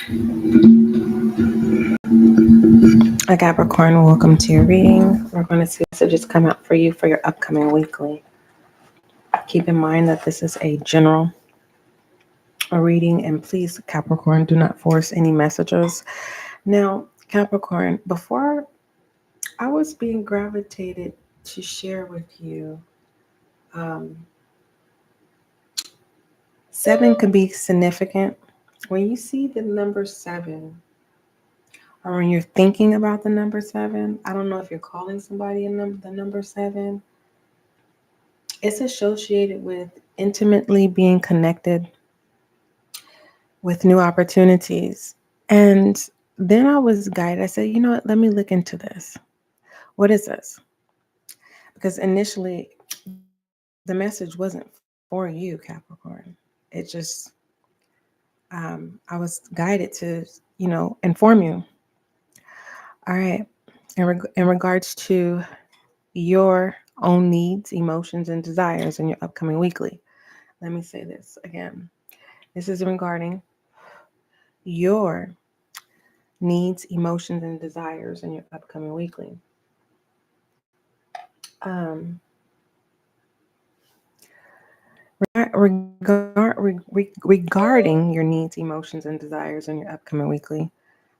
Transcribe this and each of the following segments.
A Capricorn, welcome to your reading. We're going to see messages come out for you for your upcoming weekly. Keep in mind that this is a general reading, and please, Capricorn, do not force any messages. Now, Capricorn, before I was being gravitated to share with you, um, 7 can be significant. When you see the number 7, or when you're thinking about the number 7, I don't know if you're calling somebody the number 7. It's associated with intimately being connected with new opportunities. And then I was guided. I said, you know what? Let me look into this. What is this? Because initially, the message wasn't for you, Capricorn. It just, I was guided to, inform you. All right. In regards to your own needs, emotions, and desires in your upcoming weekly. Let me say this again. This is regarding your needs, emotions, and desires in your upcoming weekly. Regarding your needs, emotions, and desires in your upcoming weekly,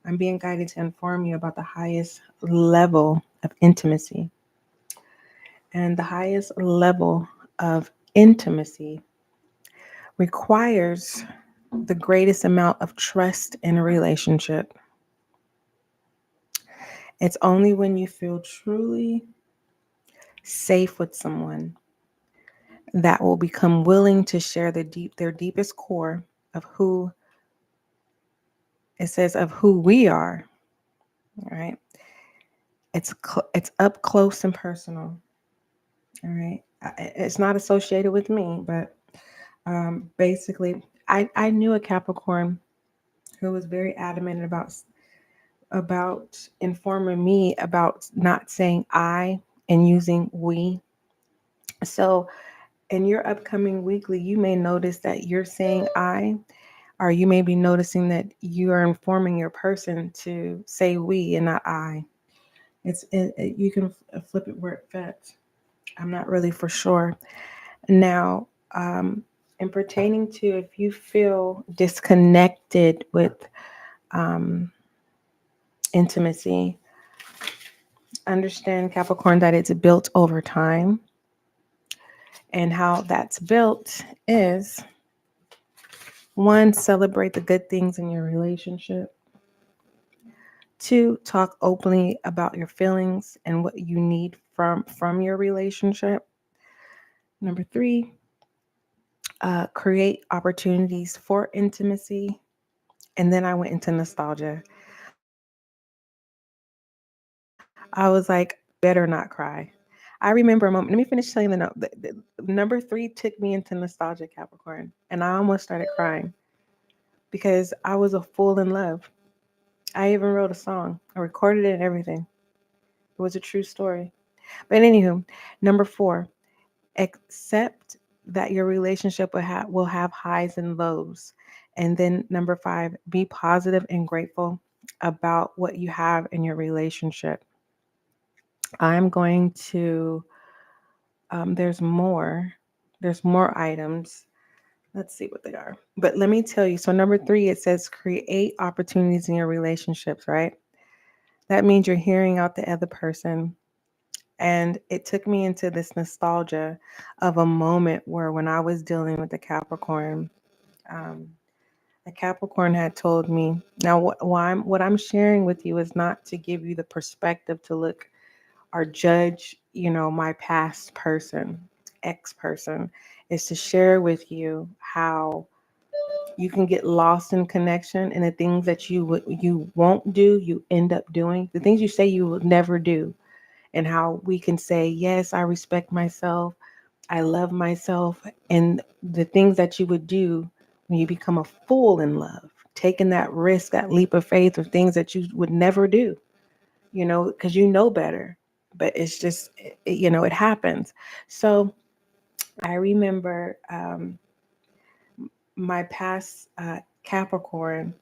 I'm being guided to inform you about the highest level of intimacy. And the highest level of intimacy requires the greatest amount of trust in a relationship. It's only when you feel truly safe with someone that will become willing to share their deepest core of who it says of who we are. All right. It's up close and personal. All right. It's not associated with me, but basically, I knew a Capricorn who was very adamant about informing me about not saying I and using we. So in your upcoming weekly, you may notice that you're saying I, or you may be noticing that you are informing your person to say we and not I. You can flip it where it fits. I'm not really for sure. Now, in pertaining to if you feel disconnected with intimacy, understand, Capricorn, that it's built over time. And how that's built is, 1, celebrate the good things in your relationship. 2, talk openly about your feelings and what you need from your relationship. Number 3, create opportunities for intimacy. And then I went into nostalgia. I was like, better not cry. I remember a moment. Let me finish telling the note. The number 3 took me into nostalgia, Capricorn, and I almost started crying because I was a fool in love. I even wrote a song. I recorded it and everything. It was a true story. But anywho, number 4, accept that your relationship will have highs and lows. And then number 5, be positive and grateful about what you have in your relationship. I'm going to, there's more items. Let's see what they are. But let me tell you. So number 3, it says create opportunities in your relationships, right? That means you're hearing out the other person. And it took me into this nostalgia of a moment where when I was dealing with the Capricorn, um, the Capricorn had told me, now what I'm sharing with you is not to give you the perspective to look or judge, my past person, ex-person, is to share with you how you can get lost in connection, and the things that you won't do, you end up doing. The things you say you will never do, and how we can say, yes, I respect myself, I love myself, and the things that you would do when you become a fool in love, taking that risk, that leap of faith of things that you would never do, because you know better. But it's just, it happens. So I remember my past Capricorn,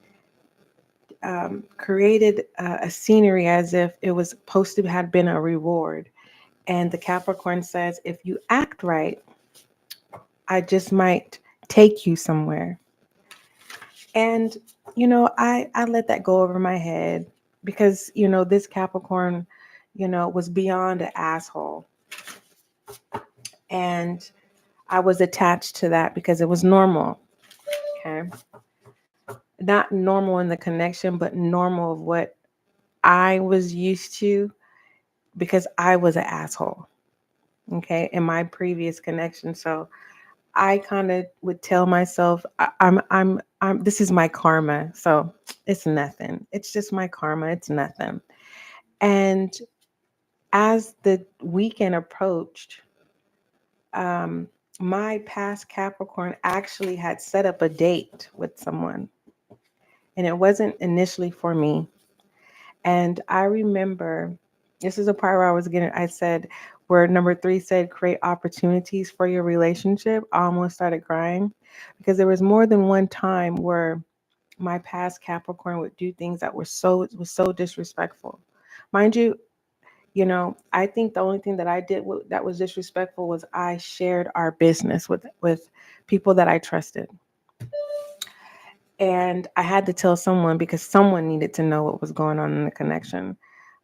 created a scenery as if it was supposed to had been a reward. And the Capricorn says, if you act right, I just might take you somewhere. And, I let that go over my head because, this Capricorn, was beyond an asshole. And I was attached to that because it was normal. Okay. Not normal in the connection, but normal of what I was used to because I was an asshole. Okay. In my previous connection. So I kind of would tell myself, this is my karma. So it's nothing. It's just my karma. It's nothing. And as the weekend approached, my past Capricorn actually had set up a date with someone, and it wasn't initially for me. And I remember this is a part where I said, where number 3 said, create opportunities for your relationship. I almost started crying because there was more than one time where my past Capricorn would do things that was so disrespectful. Mind you, I think the only thing that I did that was disrespectful was I shared our business with people that I trusted. And I had to tell someone because someone needed to know what was going on in the connection.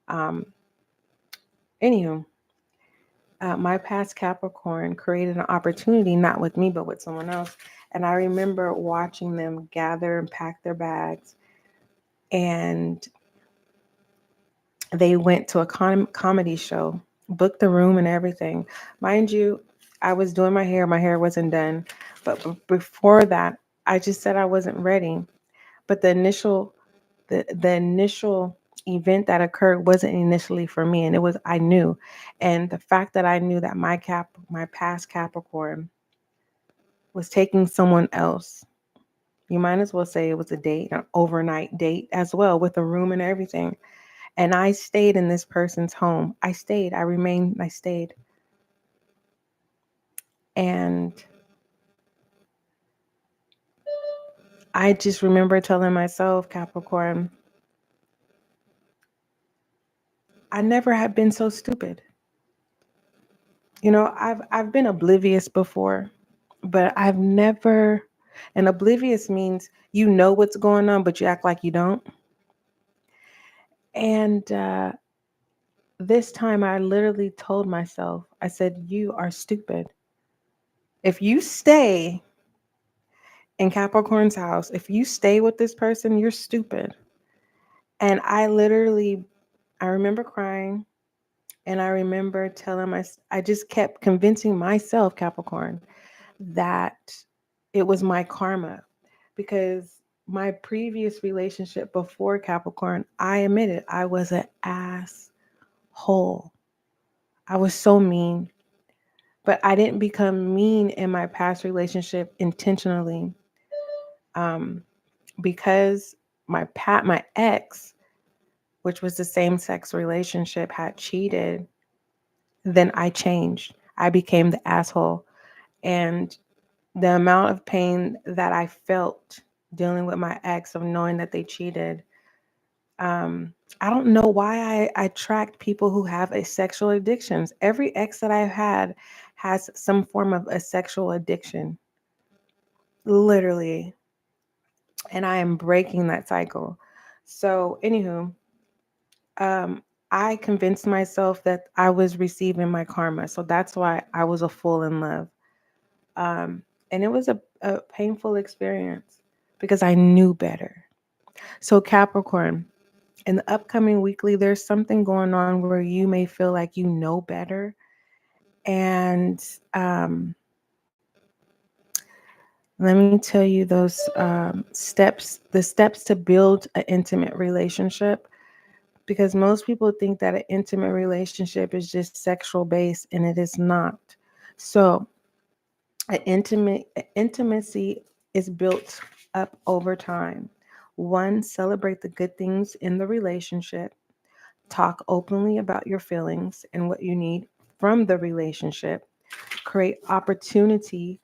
Um, Anywho, my past Capricorn created an opportunity, not with me, but with someone else. And I remember watching them gather and pack their bags. And they went to a comedy show, booked the room and everything. Mind you, I was doing my hair. My hair wasn't done. But before that, I just said I wasn't ready. But the initial event that occurred wasn't initially for me, and I knew. And the fact that I knew that my past Capricorn was taking someone else, you might as well say it was a date, an overnight date as well, with a room and everything. And I stayed in this person's home. I stayed. And I just remember telling myself, Capricorn, I never have been so stupid. I've been oblivious before, but I've never, and oblivious means you know what's going on, but you act like you don't. And this time I literally told myself, I said, you are stupid. If you stay in Capricorn's house, if you stay with this person, you're stupid. And I remember crying, and I remember I just kept convincing myself, Capricorn, that it was my karma. Because my previous relationship before Capricorn, I admitted I was an asshole. I was so mean. But I didn't become mean in my past relationship intentionally. Because my ex, which was the same sex relationship, had cheated, then I changed. I became the asshole. And the amount of pain that I felt dealing with my ex, of knowing that they cheated, I don't know why I attract people who have a sexual addictions. Every ex that I've had has some form of a sexual addiction, literally. And I am breaking that cycle. So, anywho, I convinced myself that I was receiving my karma. So that's why I was a fool in love. And it was a painful experience because I knew better. So, Capricorn, in the upcoming weekly, there's something going on where you may feel like you know better. And let me tell you those the steps to build an intimate relationship. Because most people think that an intimate relationship is just sexual based, and it is not. So, intimacy is built up over time. One, celebrate the good things in the relationship. Talk openly about your feelings and what you need from the relationship. Create opportunity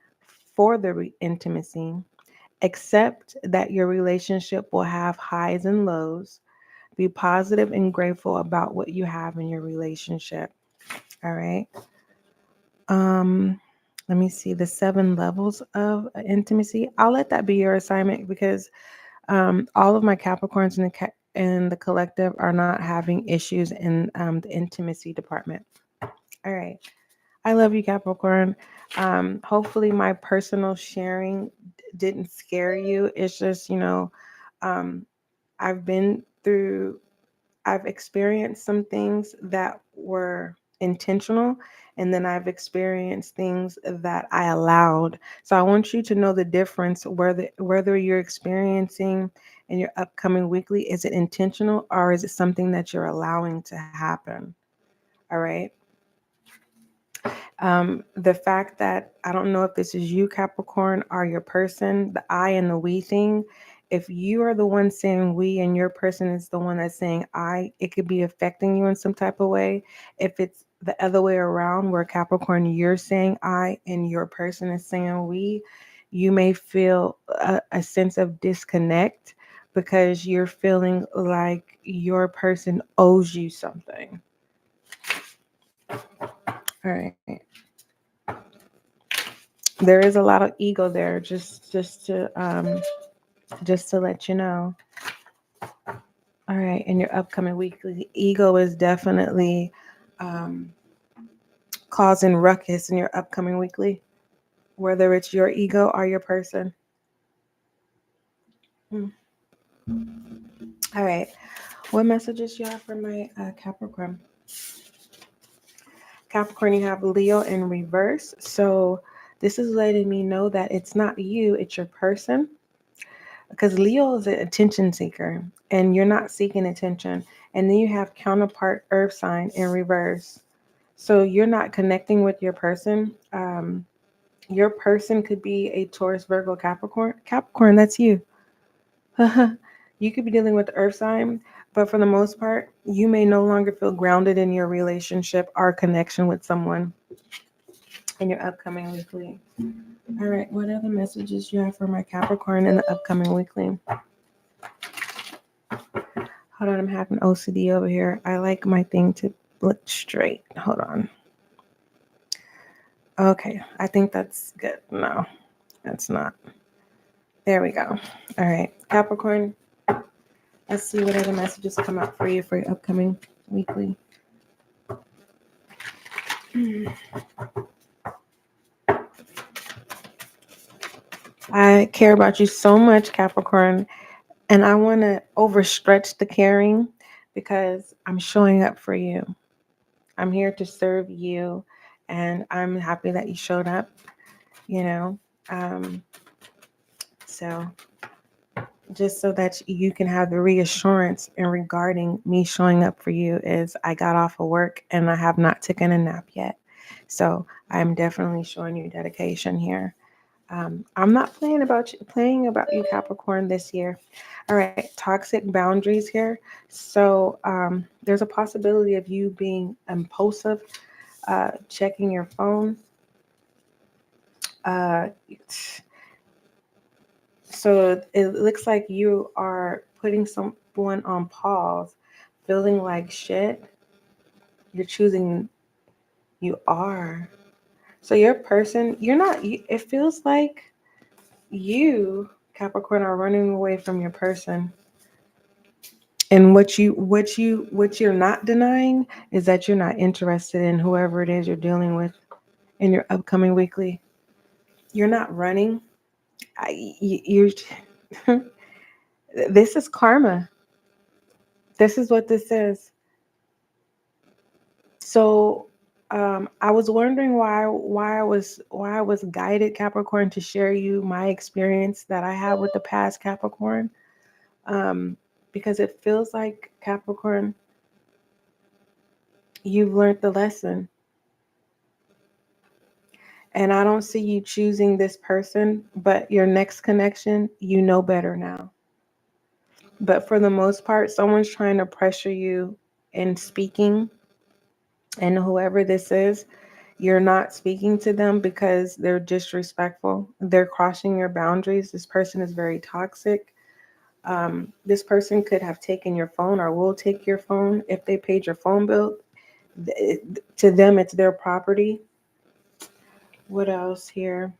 for the intimacy. Accept that your relationship will have highs and lows. Be positive and grateful about what you have in your relationship. All right. Um, Let me see the 7 levels of intimacy. I'll let that be your assignment because all of my Capricorns in the collective are not having issues in the intimacy department. All right. I love you, Capricorn. Hopefully, my personal sharing didn't scare you. It's just, um, I've been through, I've experienced some things that were intentional, and then I've experienced things that I allowed. So I want you to know the difference whether you're experiencing in your upcoming weekly, is it intentional or is it something that you're allowing to happen? All right. The fact that I don't know if this is you, Capricorn, or your person, the I and the we thing. If you are the one saying we and your person is the one that's saying I, it could be affecting you in some type of way. If it's the other way around, where Capricorn, you're saying I and your person is saying we, you may feel a sense of disconnect because you're feeling like your person owes you something. All right. There is a lot of ego there, just to let you know. All right, in your upcoming weekly, ego is definitely um, causing ruckus in your upcoming weekly, whether it's your ego or your person. Hmm. All right, what messages you have for my Capricorn? Capricorn, you have Leo in reverse. So this is letting me know that it's not you, it's your person. Because Leo is an attention seeker and you're not seeking attention. And then you have counterpart earth sign in reverse. So you're not connecting with your person. Your person could be a Taurus, Virgo, Capricorn. Capricorn, that's you. You could be dealing with the earth sign, but for the most part, you may no longer feel grounded in your relationship or connection with someone in your upcoming weekly. All right, what other messages you have for my Capricorn in the upcoming weekly? Hold on, I'm having OCD over here. I like my thing to look straight. Hold on. Okay, I think that's good. No, that's not. There we go. All right, Capricorn. Let's see what other messages come out for you for your upcoming weekly. I care about you so much, Capricorn, and I want to overstretch the caring because I'm showing up for you. I'm here to serve you, and I'm happy that you showed up, you know. Um, so just so that you can have the reassurance in regarding me showing up for you is I got off of work and I have not taken a nap yet. So I'm definitely showing you dedication here. I'm not playing about you, Capricorn, this year. All right, toxic boundaries here. So there's a possibility of you being impulsive, checking your phone. Uh, so it looks like you are putting someone on pause, feeling like shit. You're choosing, you are. So your person, you're not, it feels like you, Capricorn, are running away from your person. And what you're not denying is that you're not interested in whoever it is you're dealing with in your upcoming weekly. You're not running. You're this is karma. This is what this is. So I was wondering why I was guided, Capricorn, to share you my experience that I had with the past Capricorn. Um, because it feels like, Capricorn, you've learned the lesson. And I don't see you choosing this person, but your next connection, you know better now. But for the most part, someone's trying to pressure you in speaking, and whoever this is, You're not speaking to them because they're disrespectful. They're crossing your boundaries. This person is very toxic. This person could have taken your phone or will take your phone if they paid your phone bill. To them, it's their property. What else here?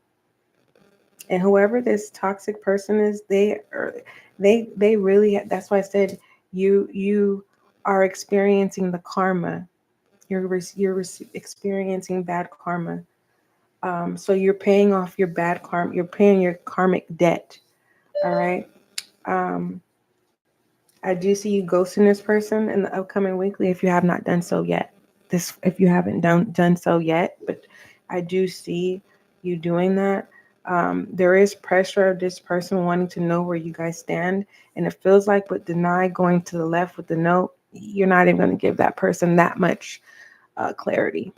And whoever this toxic person is, they really. That's why I said you are experiencing the karma. You're experiencing bad karma. So you're paying off your bad karma. You're paying your karmic debt. All right. Um, I do see you ghosting this person in the upcoming weekly if you have not done so yet. If you haven't done so yet, but I do see you doing that. There is pressure of this person wanting to know where you guys stand, and it feels like with deny going to the left with the no, you're not even going to give that person that much clarity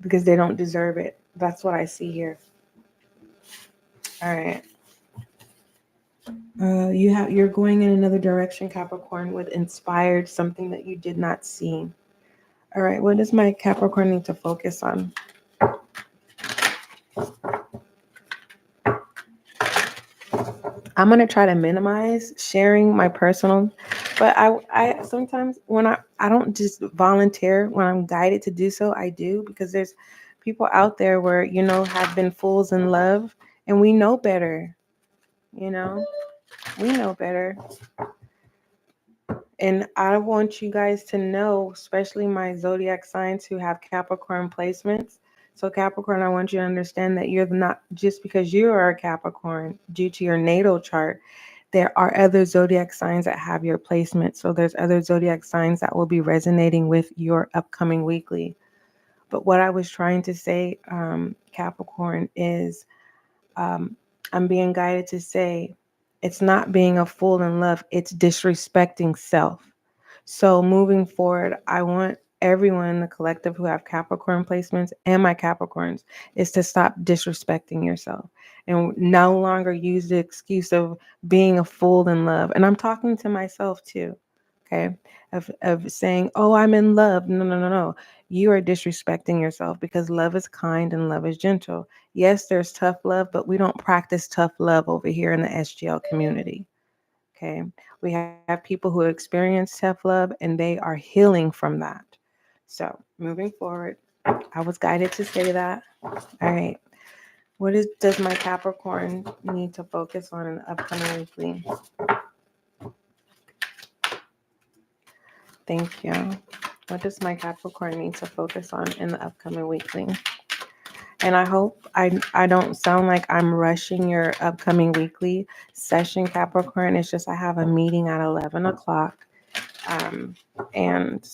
because they don't deserve it. That's what I see here. All right. You're going in another direction, Capricorn, with inspired something that you did not see. All right, what does my Capricorn need to focus on? I'm gonna try to minimize sharing my personal, but I sometimes when I don't just volunteer when I'm guided to do so, I do because there's people out there where have been fools in love, and we know better. You know, we know better. And I want you guys to know, especially my zodiac signs who have Capricorn placements. So Capricorn, I want you to understand that you're not just because you are a Capricorn due to your natal chart. There are other zodiac signs that have your placement. So there's other zodiac signs that will be resonating with your upcoming weekly. But what I was trying to say, Capricorn, is I'm being guided to say it's not being a fool in love. It's disrespecting self. So moving forward, I want everyone in the collective who have Capricorn placements and my Capricorns is to stop disrespecting yourself and no longer use the excuse of being a fool in love. And I'm talking to myself too. Okay. Of saying, oh, I'm in love. No, no, no, no. You are disrespecting yourself because love is kind and love is gentle. Yes, there's tough love, but we don't practice tough love over here in the SGL community. Okay. We have people who experience tough love and they are healing from that. So moving forward, I was guided to say that. All right. Does my Capricorn need to focus on in the upcoming weekly? Thank you. What does my Capricorn need to focus on in the upcoming weekly? And I hope I don't sound like I'm rushing your upcoming weekly session, Capricorn. It's just I have a meeting at 11 o'clock. And,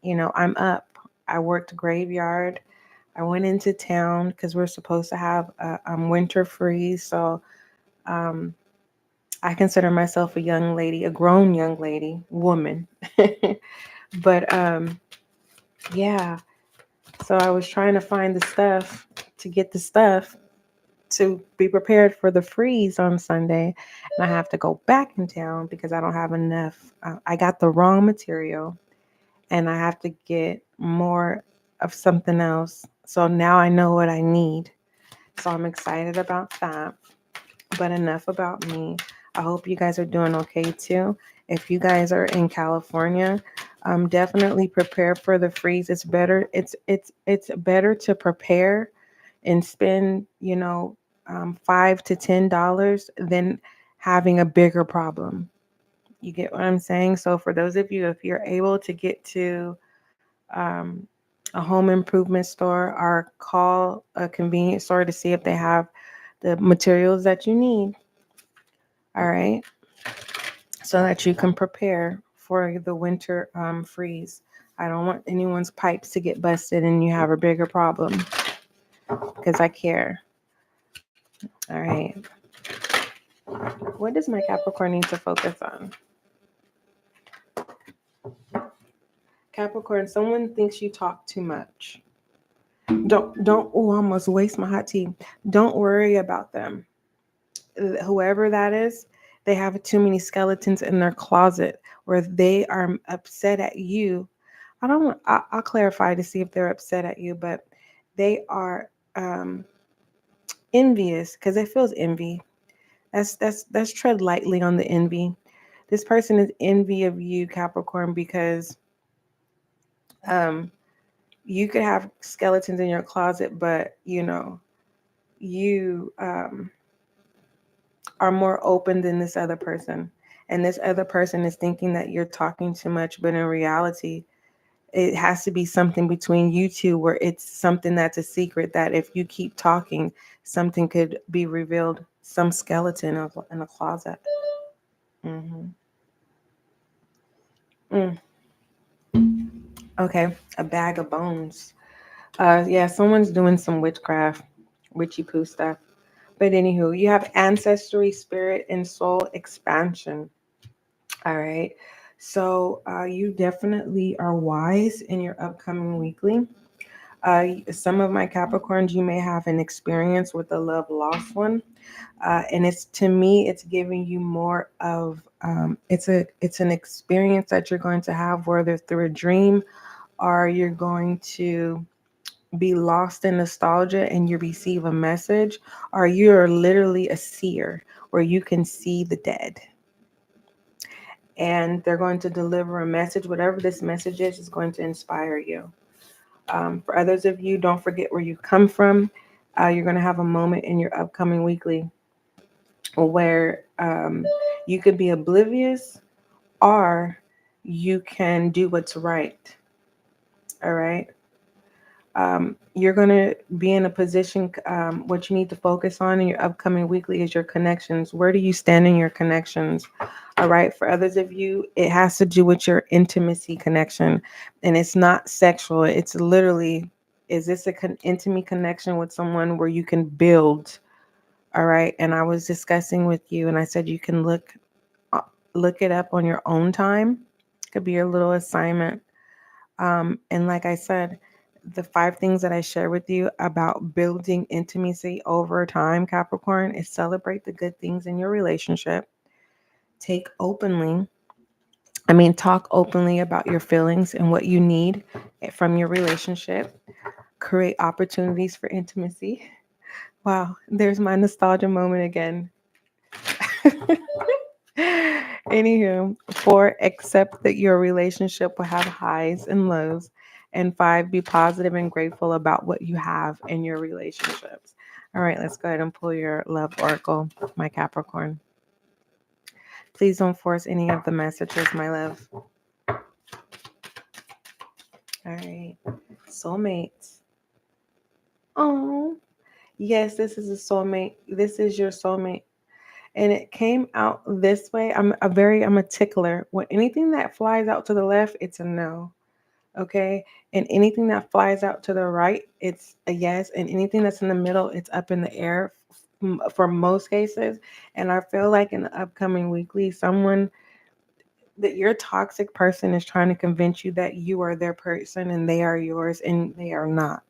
I'm up. I worked graveyard. I went into town because we're supposed to have a winter freeze. So I consider myself a young lady, a grown young lady, woman. But yeah. So I was trying to find the stuff to get the stuff to be prepared for the freeze on Sunday. And I have to go back in town because I don't have enough. I got the wrong material and I have to get more of something else. So now I know what I need. So I'm excited about that. But enough about me. I hope you guys are doing okay too. If you guys are in California, definitely prepare for the freeze. It's better. It's better to prepare and spend, $5 to $10 than having a bigger problem. You get what I'm saying? So for those of you, if you're able to get to um, a home improvement store or call a convenience store to see if they have the materials that you need. All right. So that you can prepare for the winter freeze. I don't want anyone's pipes to get busted and you have a bigger problem because I care. All right. What does my Capricorn need to focus on? Capricorn, someone thinks you talk too much. Don't almost waste my hot tea. Don't worry about them. Whoever that is, they have too many skeletons in their closet where they are upset at you. I'll clarify to see if they're upset at you, but they are envious, because it feels envy. That's tread lightly on the envy. This person is envy of you, Capricorn, because you could have skeletons in your closet, but you are more open than this other person. And this other person is thinking that you're talking too much, but in reality, it has to be something between you two where it's something that's a secret that if you keep talking, something could be revealed, some skeleton in a closet. Mm-hmm. Mm. Okay, a bag of bones. Yeah, someone's doing some witchcraft, witchy poo stuff. But anywho, you have ancestry, spirit, and soul expansion. All right. So you definitely are wise in your upcoming weekly. Some of my Capricorns, you may have an experience with a love lost one. And it's, to me, it's giving you more of it's an experience that you're going to have, whether through a dream or you're going to be lost in nostalgia and you receive a message, or you're literally a seer where you can see the dead. And they're going to deliver a message. Whatever this message is going to inspire you. For others of you, don't forget where you come from. You're going to have a moment in your upcoming weekly where you could be oblivious or you can do what's right. All right. You're going to be in a position, what you need to focus on in your upcoming weekly is your connections. Where do you stand in your connections? All right. For others of you, it has to do with your intimacy connection. And it's not sexual. It's literally, is this an intimate connection with someone where you can build? All right. And I was discussing with you and I said you can look it up on your own time. It could be your little assignment. And like I said, the 5 things that I share with you about building intimacy over time, Capricorn, is celebrate the good things in your relationship. Talk openly about your feelings and what you need from your relationship. Create opportunities for intimacy. Wow, there's my nostalgia moment again. Anywho, 4, accept that your relationship will have highs and lows. And 5, be positive and grateful about what you have in your relationships. All right, let's go ahead and pull your love oracle, my Capricorn. Please don't force any of the messages, my love. All right, soulmates. Oh, yes, this is a soulmate. This is your soulmate. And it came out this way. I'm a tickler. When anything that flies out to the left, it's a no. Okay. And anything that flies out to the right, it's a yes. And anything that's in the middle, it's up in the air for most cases. And I feel like in the upcoming weekly, someone that your toxic person is trying to convince you that you are their person and they are yours, and they are not.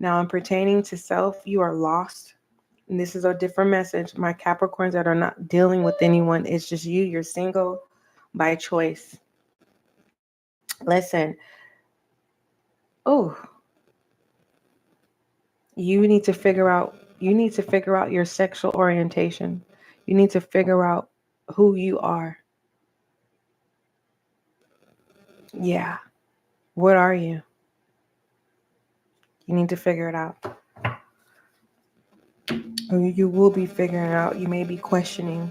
Now, in pertaining to self, you are lost. And this is a different message. My Capricorns that are not dealing with anyone, it's just you. You're single by choice. Listen. Oh, you need to figure out your sexual orientation. You need to figure out who you are. Yeah. What are you? You need to figure it out. Or you will be figuring it out. You may be questioning,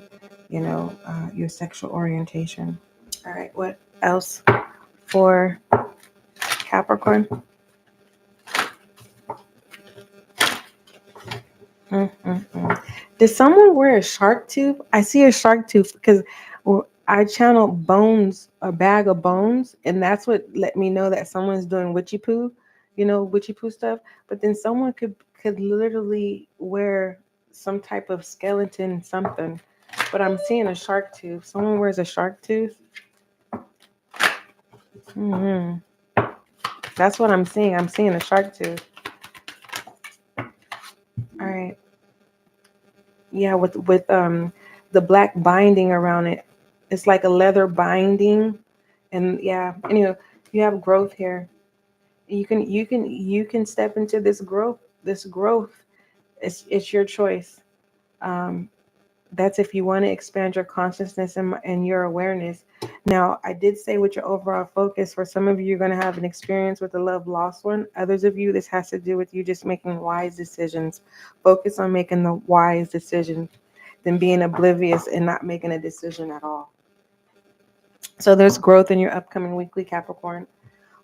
your sexual orientation. All right. What else for Capricorn? Mm-mm-mm. Does someone wear a shark tooth? I see a shark tooth because I channel bones, a bag of bones, and that's what let me know that someone's doing witchy poo stuff. But then someone could literally wear some type of skeleton something. But I'm seeing a shark tooth. Someone wears a shark tooth. Hmm. That's what I'm seeing. I'm seeing a shark tooth. All right. Yeah, with the black binding around it. It's like a leather binding. And yeah, anyway, you have growth here. You can step into this growth. It's your choice. Um, that's if you want to expand your consciousness and your awareness. Now, I did say with your overall focus, for some of you, you're going to have an experience with a love lost one. Others of you, this has to do with you just making wise decisions. Focus on making the wise decision than being oblivious and not making a decision at all. So there's growth in your upcoming weekly, Capricorn,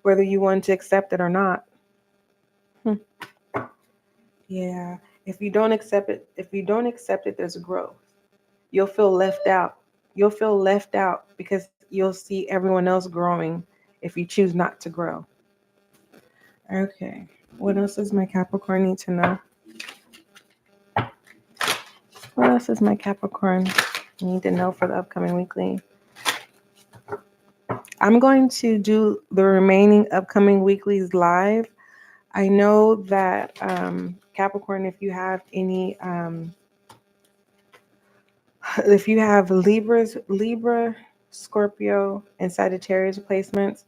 whether you want to accept it or not. Yeah. If you don't accept it, there's growth. You'll feel left out. You'll feel left out because you'll see everyone else growing if you choose not to grow. Okay. What else does my Capricorn need to know? What else does my Capricorn need to know for the upcoming weekly? I'm going to do the remaining upcoming weeklies live. I know that Capricorn, if you have any, if you have Libra, Scorpio, and Sagittarius placements,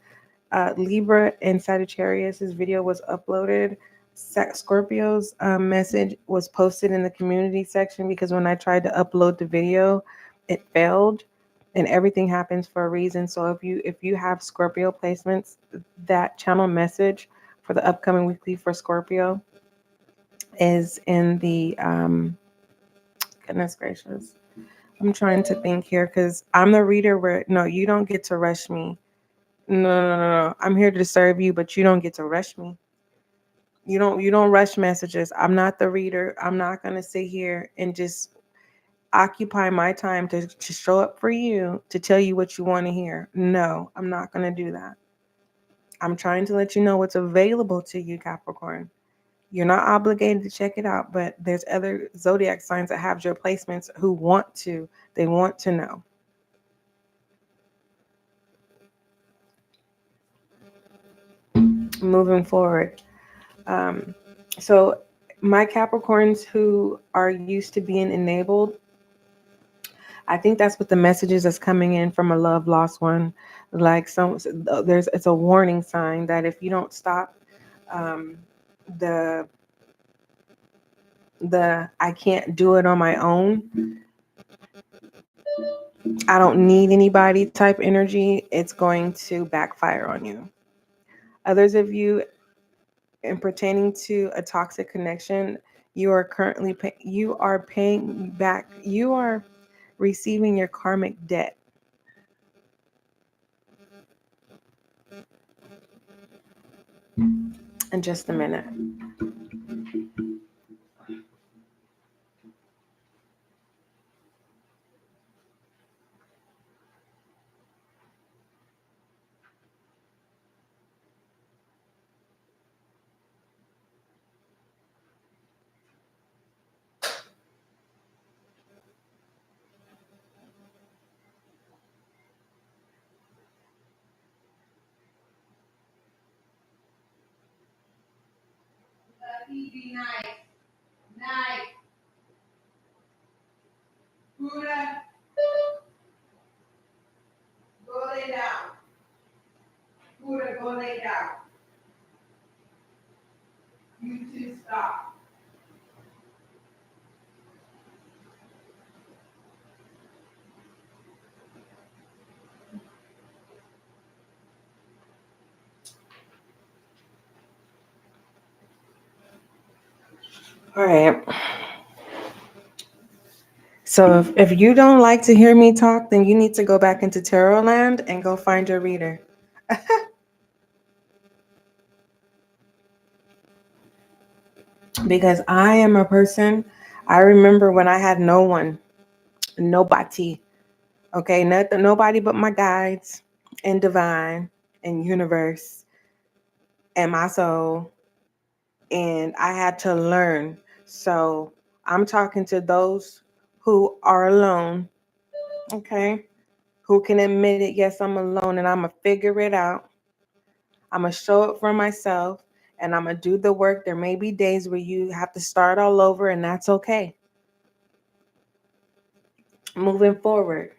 Libra and Sagittarius's video was uploaded. Scorpio's message was posted in the community section because when I tried to upload the video, it failed, and everything happens for a reason. So if you have Scorpio placements, that channel message for the upcoming weekly for Scorpio is in the goodness gracious. I'm trying to think here because I'm the reader where no, you don't get to rush me. No. I'm here to serve you, but you don't get to rush me. You don't rush messages. I'm not the reader. I'm not gonna sit here and just occupy my time to show up for you to tell you what you want to hear. No, I'm not gonna do that. I'm trying to let you know what's available to you, Capricorn. You're not obligated to check it out, but there's other zodiac signs that have your placements who want to. They want to know. Moving forward. Um, so my Capricorns who are used to being enabled, I think that's what the messages that's coming in from a love lost one. Like it's a warning sign that if you don't stop um, the I can't do it on my own, I don't need anybody type energy, it's going to backfire on you. Others of you, in pertaining to a toxic connection, you are currently you are paying back. You are receiving your karmic debt. In just a minute. Buddha, go lay down. Buddha, go lay down. You two stop. All right. So if you don't like to hear me talk, then you need to go back into Tarot Land and go find your reader. Because I am a person, I remember when I had no one, nobody, okay, nobody but my guides and divine and universe and my soul, and I had to learn. So I'm talking to those who are alone, okay, who can admit it. Yes, I'm alone, and I'm gonna figure it out. I'm gonna show up for myself, and I'm gonna do the work. There may be days where you have to start all over, and that's okay. Moving forward,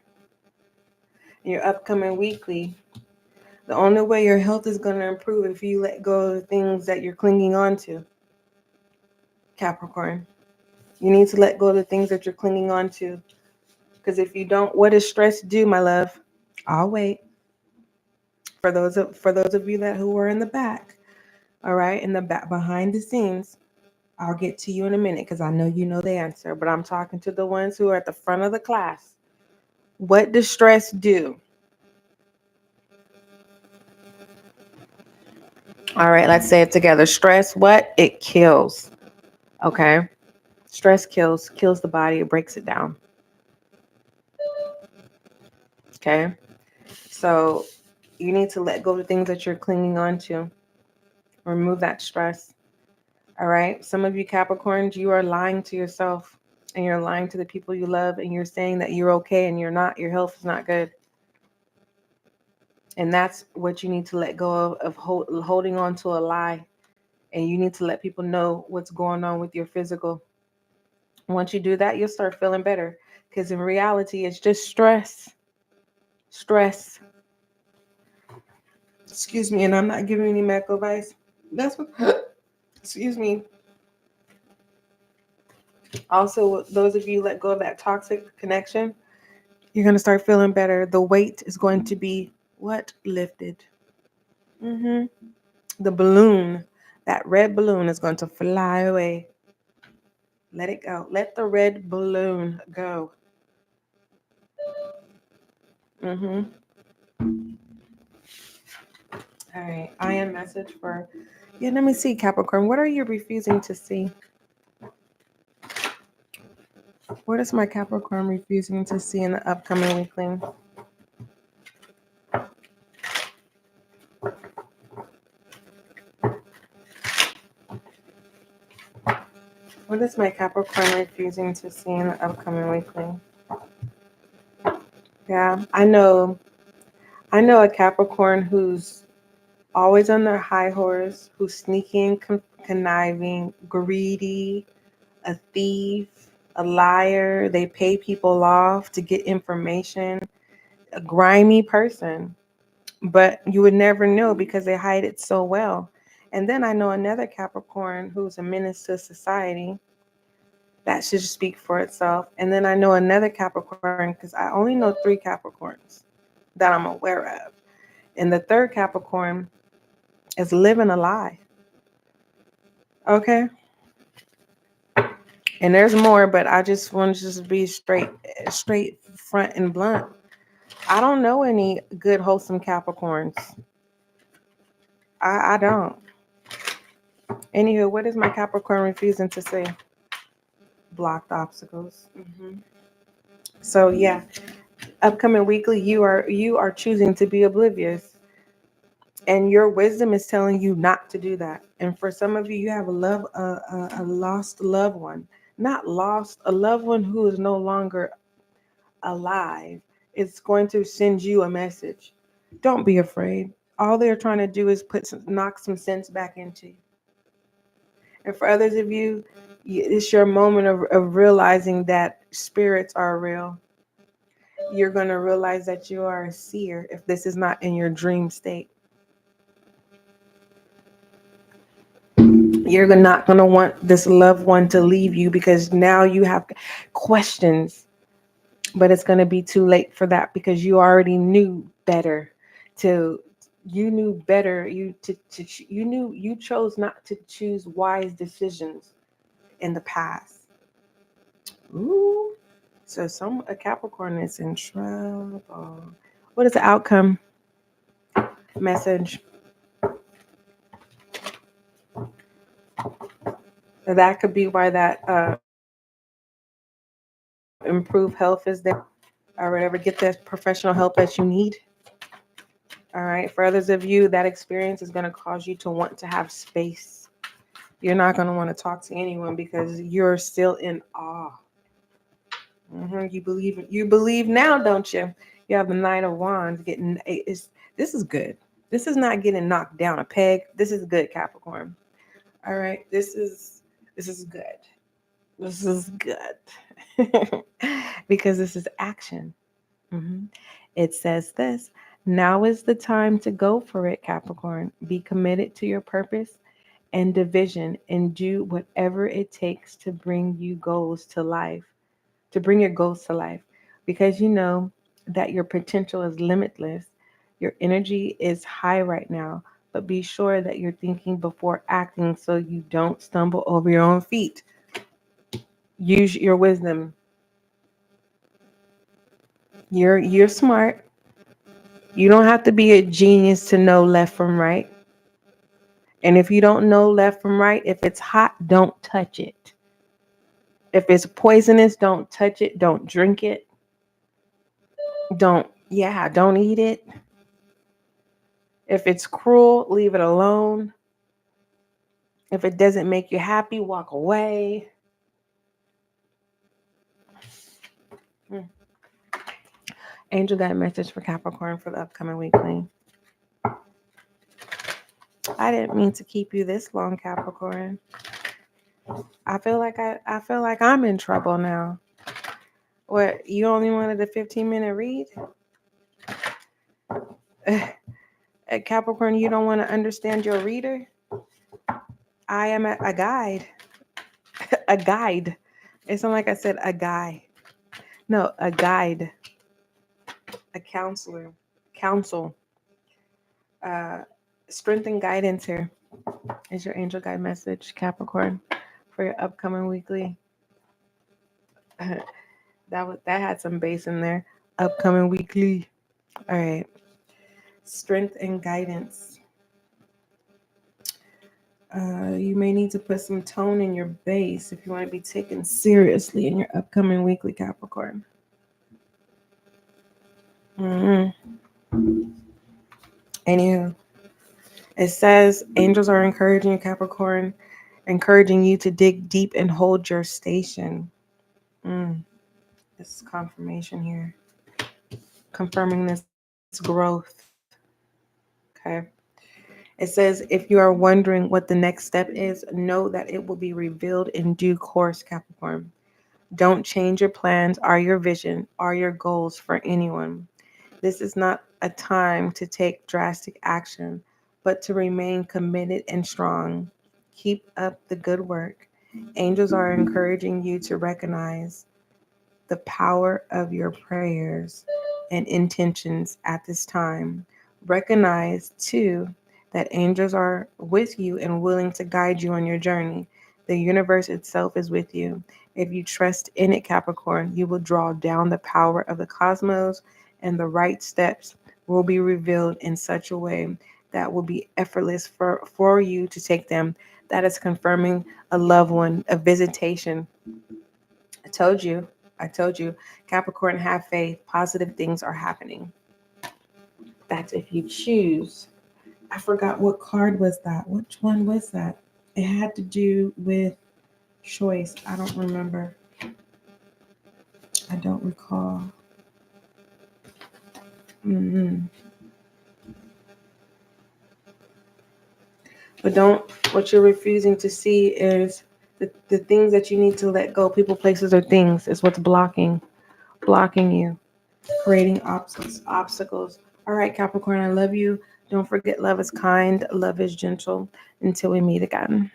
your upcoming weekly, The only way your health is going to improve if you let go of the things that you're clinging on to, Capricorn. You need to let go of the things that you're clinging on to. Because if you don't, what does stress do, my love? I'll wait. For those of you who are in the back, all right, in the back behind the scenes, I'll get to you in a minute because I know you know the answer. But I'm talking to the ones who are at the front of the class. What does stress do? All right, let's say it together. Stress, what? It kills. Okay. Stress kills the body. It breaks it down. Okay. So you need to let go of the things that you're clinging on to. Remove that stress. All right. Some of you Capricorns, you are lying to yourself and you're lying to the people you love and you're saying that you're okay and you're not. Your health is not good. And that's what you need to let go of holding on to a lie. And you need to let people know what's going on with your physical. Once you do that, you'll start feeling better. Because in reality, it's just stress. Stress. Excuse me, and I'm not giving any medical advice. That's what, excuse me. Also, those of you let go of that toxic connection, you're going to start feeling better. The weight is going to be what? Lifted. The balloon, that red balloon is going to fly away. Let it go. Let the red balloon go. All right. I am message for, yeah, let me see, Capricorn. What are you refusing to see? What is my Capricorn refusing to see in the upcoming weekly? What is my Capricorn refusing to see in the upcoming weekly? Yeah, I know a Capricorn who's always on their high horse, who's sneaky, conniving, greedy, a thief, a liar. They pay people off to get information. A grimy person. But you would never know because they hide it so well. And then I know another Capricorn who's a menace to society. That should speak for itself. And then I know another Capricorn, because I only know 3 Capricorns that I'm aware of. And the third Capricorn is living a lie. Okay? And there's more, but I just want to just be straight front and blunt. I don't know any good, wholesome Capricorns. I don't. Anywho, what is my Capricorn refusing to say? Blocked obstacles. So yeah, upcoming weekly, you are choosing to be oblivious, and your wisdom is telling you not to do that. And for some of you, you have a lost loved one, not lost, a loved one who is no longer alive. It's going to send you a message. Don't be afraid. All they're trying to do is knock some sense back into you. And for others of you, it's your moment of realizing that spirits are real. You're going to realize that you are a seer if this is not in your dream state. You're not going to want this loved one to leave you because now you have questions. But it's going to be too late for that because you already knew better. You knew better. You chose not to choose wise decisions in the past. Ooh. So a Capricorn is in trouble. What is the outcome message? That could be why that improved health is there. Or whatever, get that professional help that you need. All right. For others of you, that experience is going to cause you to want to have space. You're not going to want to talk to anyone because you're still in awe. You believe now, don't you? You have the Knight of Wands this is good. This is not getting knocked down a peg. This is good, Capricorn. All right. This is good. This is good. Because this is action. It says this. Now is the time to go for it, Capricorn. Be committed to your purpose and division and do whatever it takes to bring you goals to life, to bring your goals to life, because you know that your potential is limitless. Your energy is high right now, but be sure that you're thinking before acting so you don't stumble over your own feet. Use your wisdom. You're smart. You don't have to be a genius to know left from right. And if you don't know left from right, if it's hot, don't touch it. If it's poisonous, don't touch it. Don't drink it. Don't eat it. If it's cruel, leave it alone. If it doesn't make you happy, walk away. Mm. Angel got a message for Capricorn for the upcoming weekly. I didn't mean to keep you this long, Capricorn. I feel like I'm in trouble now. What, you only wanted a 15-minute read? Capricorn, you don't want to understand your reader? I am a guide. A guide. It's not like I said a guy. No, a guide. A counselor. Counsel. Strength and guidance here is your angel guide message, Capricorn, for your upcoming weekly. That had some bass in there. Upcoming weekly. All right. Strength and guidance. You may need to put some tone in your bass if you want to be taken seriously in your upcoming weekly, Capricorn. Anywho, it says angels are encouraging you, Capricorn, encouraging you to dig deep and hold your station. This is confirmation here. Confirming this growth. Okay. It says, if you are wondering what the next step is, know that it will be revealed in due course, Capricorn. Don't change your plans or your vision or your goals for anyone. This is not a time to take drastic action, but to remain committed and strong. Keep up the good work. Angels are encouraging you to recognize the power of your prayers and intentions at this time. Recognize, too, that angels are with you and willing to guide you on your journey. The universe itself is with you. If you trust in it, Capricorn, you will draw down the power of the cosmos, and the right steps will be revealed in such a way that will be effortless for you to take them. That is confirming a loved one, a visitation. I told you, Capricorn, have faith. Positive things are happening. That's if you choose. I forgot what card was that. Which one was that? It had to do with choice. I don't remember. I don't recall. But what you're refusing to see is the things that you need to let go. People, places, or things is what's blocking you, creating obstacles. All right, Capricorn, I love you. Don't forget, love is kind, love is gentle. Until we meet again.